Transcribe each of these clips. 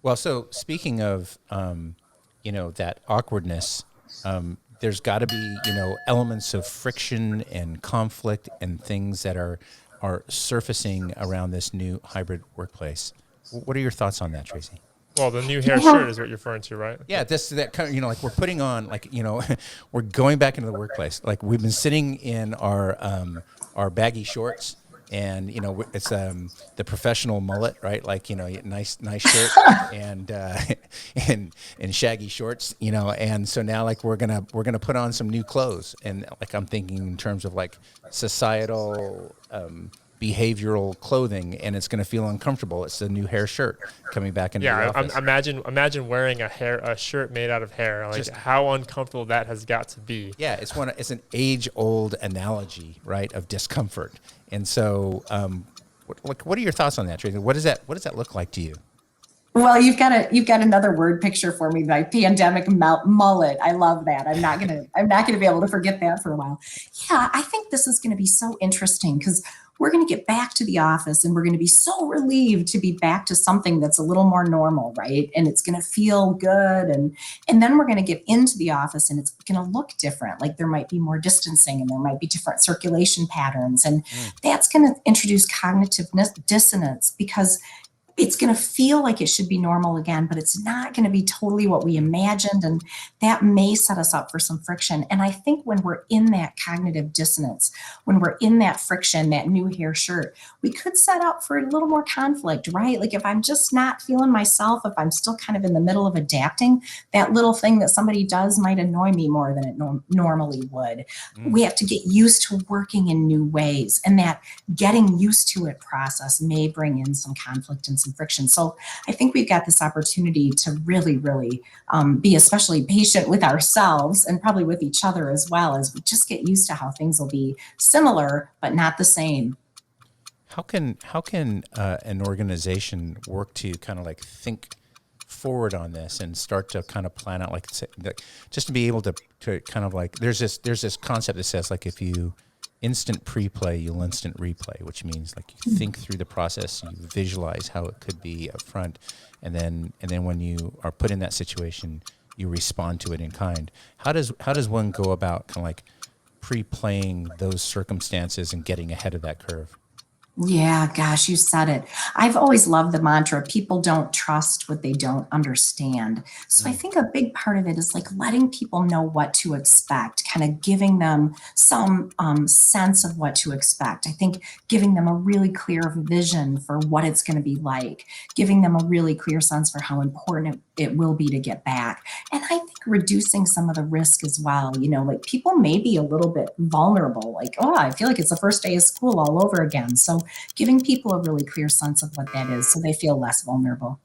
Well, so speaking of, that awkwardness, there's got to be, elements of friction and conflict and things that are surfacing around this new hybrid workplace. What are your thoughts on that, Tracy? Well, the new hair shirt is what you're referring to, right? Yeah, that kind of, like we're putting on, like, we're going back into the workplace. Like we've been sitting in our baggy shorts. And it's the professional mullet, right? Like nice shirt and shaggy shorts, And so now, like we're gonna put on some new clothes, and like I'm thinking in terms of like societal behavioral clothing, and it's gonna feel uncomfortable. It's the new hair shirt coming back into the office. Imagine wearing a shirt made out of hair. Like how uncomfortable that has got to be. Yeah, it's an age-old analogy, right, of discomfort. And so, what are your thoughts on that, Tracy? What does that look like to you? Well, you've got another word picture for me, like pandemic mullet. I love that. I'm not gonna be able to forget that for a while. Yeah, I think this is going to be so interesting because we're going to get back to the office and we're going to be so relieved to be back to something that's a little more normal, right? And it's going to feel good. And then we're going to get into the office and it's going to look different. Like there might be more distancing and there might be different circulation patterns. And that's going to introduce cognitive dissonance because it's going to feel like it should be normal again, but it's not going to be totally what we imagined. And that may set us up for some friction. And I think when we're in that cognitive dissonance, when we're in that friction, that new hair shirt, we could set up for a little more conflict, right? Like if I'm just not feeling myself, if I'm still kind of in the middle of adapting, that little thing that somebody does might annoy me more than it normally would. We have to get used to working in new ways. And that getting used to it process may bring in some conflict and some friction. So I think we've got this opportunity to really, really be especially patient with ourselves and probably with each other as well as we just get used to how things will be similar, but not the same. How can an organization work to kind of like think forward on this and start to kind of plan out, like just to be able to kind of like, there's this concept that says like if you instant pre-play, you'll instant replay, which means like you think through the process, you visualize how it could be up front, and then when you are put in that situation, you respond to it in kind. How does one go about kind of like pre-playing those circumstances and getting ahead of that curve? Yeah, gosh, you said it. I've always loved the mantra, people don't trust what they don't understand. So I think a big part of it is like letting people know what to expect, kind of giving them some sense of what to expect. I think giving them a really clear vision for what it's going to be like, giving them a really clear sense for how important it will be to get back. And I think reducing some of the risk as well, like people may be a little bit vulnerable, like, oh, I feel like it's the first day of school all over again. So giving people a really clear sense of what that is so they feel less vulnerable.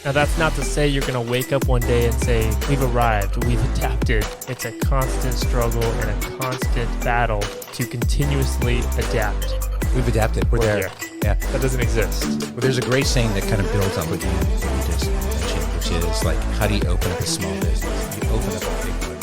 Now, that's not to say you're going to wake up one day and say, we've arrived, we've adapted. It's a constant struggle and a constant battle to continuously adapt. We've adapted. We're there. Yeah. That doesn't exist. Well, there's a great saying that kind of builds on what you just mentioned, which is like, how do you open up a small business? You open up a big one.